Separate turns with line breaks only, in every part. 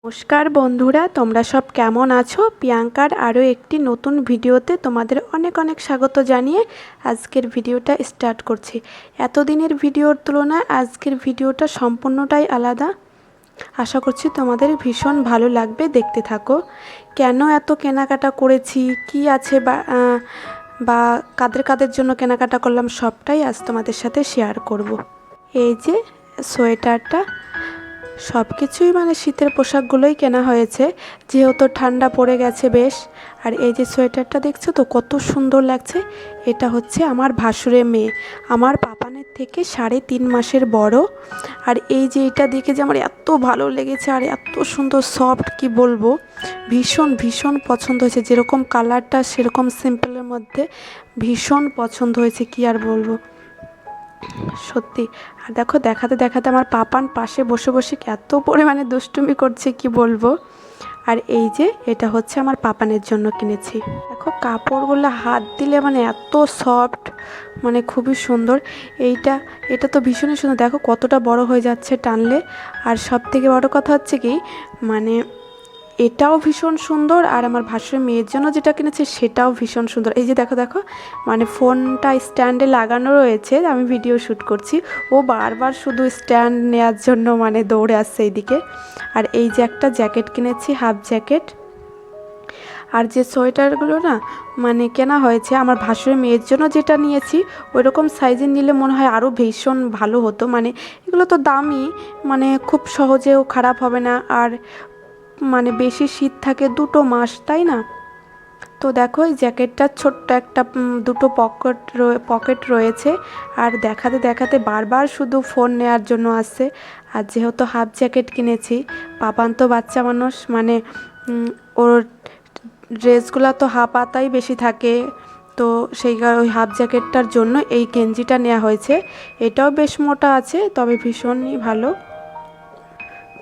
নমস্কার বন্ধুরা, তোমরা সব কেমন আছো? প্রিয়াঙ্কার আরও একটি নতুন ভিডিওতে তোমাদের অনেক অনেক স্বাগত জানিয়ে আজকের ভিডিওটা স্টার্ট করছি। এতদিনের ভিডিওর তুলনায় আজকের ভিডিওটা সম্পূর্ণটাই আলাদা। আশা করছি তোমাদের ভীষণ ভালো লাগবে, দেখতে থাকো। কেন এত কেনাকাটা করেছি, কি আছে বা কাদের কাদের জন্য কেনাকাটা করলাম, সবটাই আজ তোমাদের সাথে শেয়ার করব। এই যে সোয়েটারটা, সব কিছুই শীতের পোশাকগুলোই কেনা হয়েছে, যেহেতু ঠান্ডা পড়ে গেছে বেশ। আর এই যে সোয়েটারটা দেখছো তো, কত সুন্দর লাগছে। এটা হচ্ছে আমার ভাসুরের মেয়ে, আমার পাপানের থেকে 3.5 মাসের বড়। আর এই যে এটা দেখে যে আমার এত ভালো লেগেছে, আর এত সুন্দর সফট, কি বলবো, ভীষণ ভীষণ পছন্দ হয়েছে। যেরকম কালারটা সেরকম সিম্পলের মধ্যে ভীষণ পছন্দ হয়েছে, কি আর বলবো সত্যি। আর দেখো, দেখাতে দেখাতে আমার পাপান পাশে বসে বসে এত পরিমাণে দুষ্টুমি করছে, কি বলবো। আর এই যে এটা হচ্ছে আমার পাপানের জন্য কিনেছি। দেখো কাপড়গুলো হাত দিলে এত সফট, খুবই সুন্দর। এটা তো ভীষণই সুন্দর, দেখো কতটা বড় হয়ে যাচ্ছে টানলে। আর সব থেকে বড় কথা হচ্ছে কি, এটাও ভীষণ সুন্দর। আর আমার ভাসুরের মেয়ের জন্য যেটা কিনেছি সেটাও ভীষণ সুন্দর। এই যে দেখো দেখো, ফোনটা স্ট্যান্ডে লাগানো রয়েছে, আমি ভিডিও শ্যুট করছি, ও বারবার শুধু স্ট্যান্ড নেওয়ার জন্য দৌড়ে আসছে এইদিকে। আর এই যে একটা জ্যাকেট কিনেছি, হাফ জ্যাকেট। আর যে সোয়েটারগুলো না কেনা হয়েছে, আমার ভাসুরের মেয়ের জন্য যেটা নিয়েছি ওই রকম সাইজের নিলে মনে হয় আরও ভীষণ ভালো হতো। এগুলো তো দামি, খুব সহজেও খারাপ হবে না। আর বেশি শীত থাকে 2 মাস, তাই না? তো দেখো এই জ্যাকেটটার ছোট্ট একটা 2 পকেট রয়েছে। আর দেখাতে দেখাতে বারবার শুধু ফোন নেওয়ার জন্য আসছে। আর যেহেতু হাফ জ্যাকেট কিনেছি, পাপান তো বাচ্চা মানুষ, ওর ড্রেসগুলো তো হাফ হাতাই বেশি থাকে, তো ওই হাফ জ্যাকেটটার জন্য এই গেঞ্জিটা নেওয়া হয়েছে। এটাও বেশ মোটা আছে, তবে ভীষণই ভালো।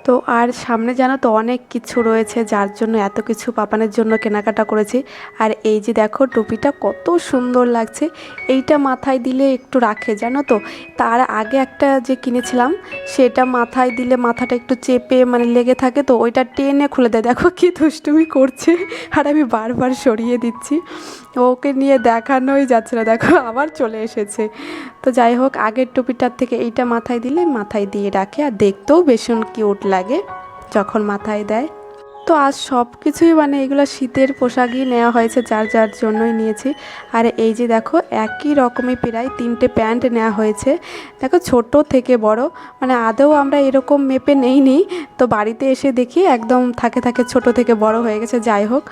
তো আর সামনে জানো তো অনেক কিছু রয়েছে, যার জন্য এত কিছু পাপানের জন্য কেনাকাটা করেছি। আর এই যে দেখো টুপিটা কত সুন্দর লাগছে, এইটা মাথায় দিলে একটু রাখে জানো তো। তার আগে একটা যে কিনেছিলাম, সেটা মাথায় দিলে মাথাটা একটু চেপে লেগে থাকে, তো ওইটা টেনে খুলে দেয়। দেখো কি দুষ্টুমি করছে, আর আমি বারবার সরিয়ে দিচ্ছি, ওকে নিয়ে দেখানোই যাচ্ছে না। দেখো আবার চলে এসেছে। তো যাই হোক, আগের টুপিটার থেকে এইটা মাথায় দিলে মাথায় দিয়ে রাখে, আর দেখতেও ভীষণ কিউট লাগে যখন মাথায় দেয়। তো আজ সব কিছুই এগুলো শীতের পোশাকই নেওয়া হয়েছে, যার যার জন্যই নিয়েছি। আর এই যে দেখো একই রকমই প্রায় 3টে প্যান্ট নেওয়া হয়েছে। দেখো ছোট থেকে বড়, আদৌ আমরা এরকম মেপে নেইনি, তো বাড়িতে এসে দেখি একদম থাকে থাকে ছোট থেকে বড় হয়ে গেছে। যাই হোক,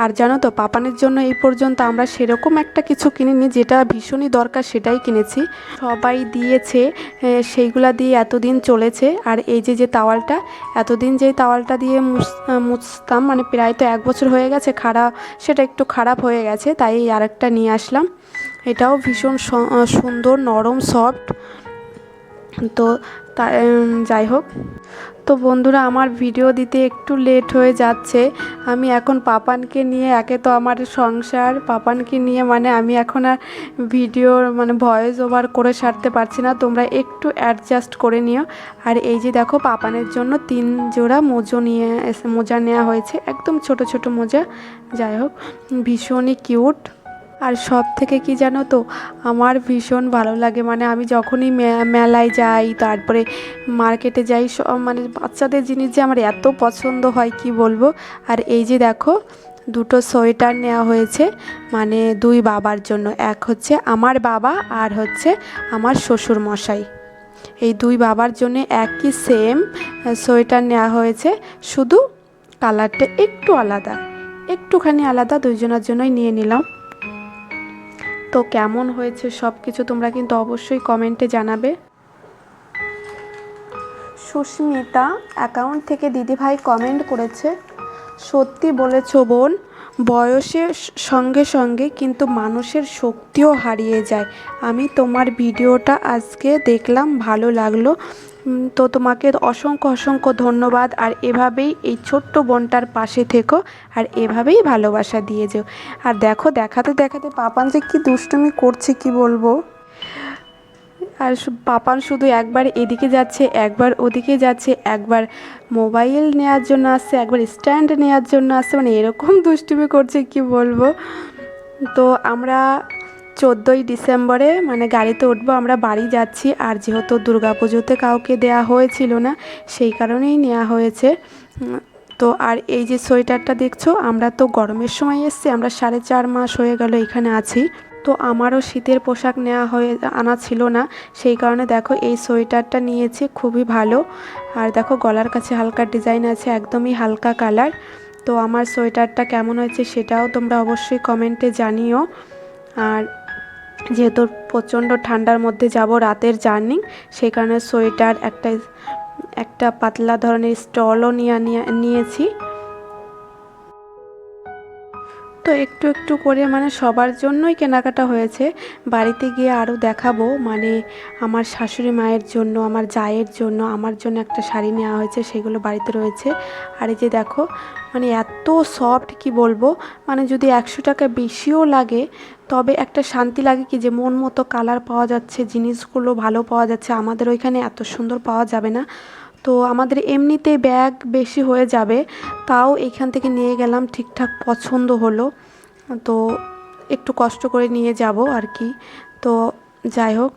আর জানো তো পাপানের জন্য এই পর্যন্ত আমরা সেরকম একটা কিছু কিনিনি, যেটা ভীষণই দরকার সেটাই কিনেছি। সবাই দিয়েছে, সেইগুলা দিয়ে এতদিন চলেছে। আর এই যে তাওয়ালটা, এতদিন যেই তাওয়ালটা দিয়ে মুছতাম, প্রায় তো 1 বছর হয়ে গেছে, সেটা একটু খারাপ হয়ে গেছে, তাই আরেকটা নিয়ে আসলাম। এটাও ভীষণ সুন্দর, নরম, সফট। তো যাই হোক, তো বন্ধুরা আমার ভিডিও দিতে একটু লেট হয়ে যাচ্ছে। আমি এখন পাপানকে নিয়ে, একে তো আমার সংসার, পাপানকে নিয়ে আমি এখন আর ভিডিওর ভয়েস ওভার করে সারতে পারছি না, তোমরা একটু অ্যাডজাস্ট করে নিও। আর এই যে দেখো পাপানের জন্য 3 জোড়া মোজা নেওয়া হয়েছে, একদম ছোট ছোট মোজা। যাই হোক, ভীষণই কিউট। আর সব থেকে কি জানো তো, আমার ভীষণ ভালো লাগে, আমি যখনই মেলায় যাই, তারপরে মার্কেটে যাই, বাচ্চাদের জিনিস যে আমার এত পছন্দ হয়, কি বলবো। আর এই যে দেখো 2টো সোয়েটার নেওয়া হয়েছে, 2 বাবার জন্য। এক হচ্ছে আমার বাবা, আর হচ্ছে আমার শ্বশুর মশাই। এই 2 বাবার জন্য একই সেম সোয়েটার নেওয়া হয়েছে, শুধু কালারটা একটু আলাদা, একটুখানি আলাদা, দুইজনের জন্যই নিয়ে নিলাম। তো কেমন হয়েছে সব কিছু তোমরা কিন্তু অবশ্যই কমেন্টে জানাবে। সুস্মিতা অ্যাকাউন্ট থেকে দিদিভাই কমেন্ট করেছে, সত্যি বলেছো বোন, বয়সের সঙ্গে সঙ্গে কিন্তু মানুষের শক্তিও হারিয়ে যায়। আমি তোমার ভিডিওটা আজকে দেখলাম, ভালো লাগলো। তো তোমাকে অসংখ্য অসংখ্য ধন্যবাদ। আর এভাবেই এই ছোট্ট বোনটার পাশে থেকো, আর এভাবেই ভালোবাসা দিয়ে যেও। আর দেখো দেখাতে দেখাতে পাপান যে কি দুষ্টুমি করছে, কি বলবো। আর পাপান শুধু একবার এদিকে যাচ্ছে, একবার ওদিকে যাচ্ছে, একবার মোবাইল নেওয়ার জন্য আসছে, একবার স্ট্যান্ড নেওয়ার জন্য আসছে, মানে এরকম দুষ্টুমি করছে কি বলবো। তো আমরা 14ই ডিসেম্বরে মানে গাড়িতে উঠবো, আমরা বাড়ি যাচ্ছি। আর যেহেতু দুর্গাপুজোতে কাউকে দেয়া হয়েছিল না, সেই কারণেই নেওয়া হয়েছে। তো আর এই যে সোয়েটারটা দেখছো, আমরা তো গরমের সময় এসেছি, আমরা 4.5 মাস হয়ে গেল এখানে আছি। তো আমারও শীতের পোশাক আনা ছিল না, সেই কারণে দেখো এই সোয়েটারটা নিয়েছি, খুবই ভালো। আর দেখো গলার কাছে হালকা ডিজাইন আছে, একদমই হালকা কালার। তো আমার সোয়েটারটা কেমন হয়েছে সেটাও তোমরা অবশ্যই কমেন্টে জানিও। আর যেহেতু প্রচণ্ড ঠান্ডার মধ্যে যাব, রাতের জার্নি, সেই কারণে সোয়েটার একটা পাতলা ধরনের স্টলও নিয়েছি। তো একটু একটু করে মানে সবার জন্যই কেনাকাটা হয়েছে। বাড়িতে গিয়ে আরও দেখাবো, মানে আমার শাশুড়ি মায়ের জন্য, আমার জায়ের জন্য, আমার জন্য একটা শাড়ি নেওয়া হয়েছে, সেগুলো বাড়িতে রয়েছে। আর এই যে দেখো, মানে এত সফট কি বলবো, মানে যদি 100 টাকা বেশিও লাগে তবে একটা শান্তি লাগে কি যে মন মতো কালার পাওয়া যাচ্ছে, জিনিসগুলো ভালো পাওয়া যাচ্ছে। আমাদের ওইখানে এত সুন্দর পাওয়া যাবে না, তো আমাদের এমনিতেই ব্যাগ বেশি হয়ে যাবে, তাও এখান থেকে নিয়ে গেলাম, ঠিকঠাক পছন্দ হলো। তো একটু কষ্ট করে নিয়ে যাব আর কি। তো যাই হোক,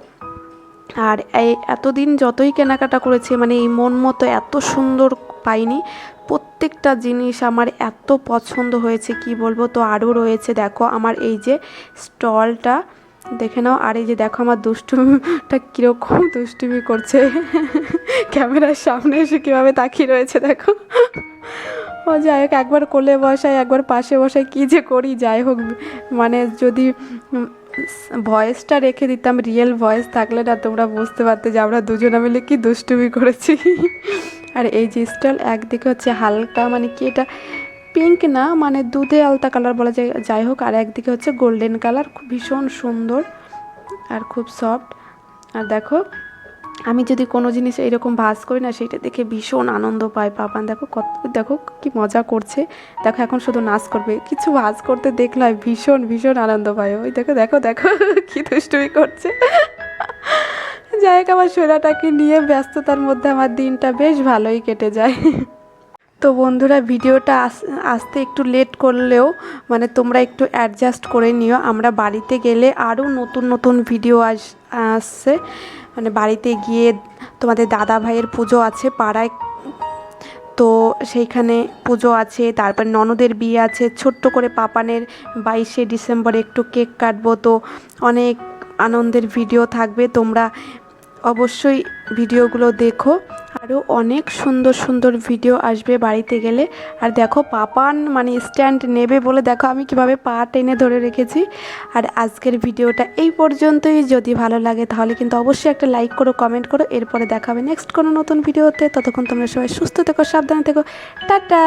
আর এই এতদিন যতই কেনাকাটা করেছি, মানে এই মন মতো এত সুন্দর পাইনি। প্রত্যেকটা জিনিস আমার এত পছন্দ হয়েছে কি বলবো। তো আরও রয়েছে, দেখো আমার এই যে স্টলটা দেখে নাও। আর এই যে দেখো আমার দুষ্টুমিটা কীরকম দুষ্টুমি করছে, ক্যামেরার সামনে এসে কীভাবে তাকিয়ে রয়েছে দেখো। ও যাই হোক, একবার কোলে বসাই, একবার পাশে বসাই, কী যে করি। যাই হোক, মানে যদি ভয়েসটা রেখে দিতাম, রিয়েল ভয়েস থাকলে না তোমরা বুঝতে পারতে যে আমরা দুজনে মিলে কি দুষ্টুমি করেছি। আর এই যে স্টাইল একদিকে হচ্ছে হালকা, মানে কি এটা পিঙ্ক না, মানে দুধে আলতা কালার বলা যায়, যাই হোক। আর একদিকে হচ্ছে গোল্ডেন কালার, খুব ভীষণ সুন্দর আর খুব সফট। আর দেখো, আমি যদি কোনো জিনিস এরকম ভাঁজ করি না, সেইটা দেখে ভীষণ আনন্দ পায় পাপান। দেখো দেখো কি মজা করছে, দেখো এখন শুধু নাচ করবে, কিছু ভাঁজ করতে দেখলে ভীষণ ভীষণ আনন্দ পায়। ওই দেখো দেখো দেখো কি দুষ্টুমি করছে। যাই হোক, আমার সোনাটাকে নিয়ে ব্যস্ততার মধ্যে আমার দিনটা বেশ ভালোই কেটে যায়। তো বন্ধুরা, ভিডিওটা আসতে একটু লেট করলেও মানে তোমরা একটু অ্যাডজাস্ট করে নিও। আমরা বাড়িতে গেলে আরও নতুন নতুন ভিডিও আসছে। মানে বাড়িতে গিয়ে তোমাদের দাদা ভাইয়ের পুজো আছে পাড়ায়, তো সেইখানে পুজো আছে, তারপর ননদের বিয়ে আছে, ছোট্ট করে পাপানের 22শে ডিসেম্বরে একটু কেক কাটবো। তো অনেক আনন্দের ভিডিও থাকবে, তোমরা অবশ্যই ভিডিওগুলো দেখো। আরও অনেক সুন্দর সুন্দর ভিডিও আসবে বাড়িতে গেলে। আর দেখো পাপান মানে স্ট্যান্ড নেবে বলে দেখো আমি কিভাবে পা টেনে ধরে রেখেছি। আর আজকের ভিডিওটা এই পর্যন্তই। যদি ভালো লাগে তাহলে কিন্তু অবশ্যই একটা লাইক করো, কমেন্ট করো। এরপরে দেখা হবে নেক্সট কোনো নতুন ভিডিওতে। ততক্ষণ তোমরা সবাই সুস্থ থেকো, সাবধানে থেকো, টাটা।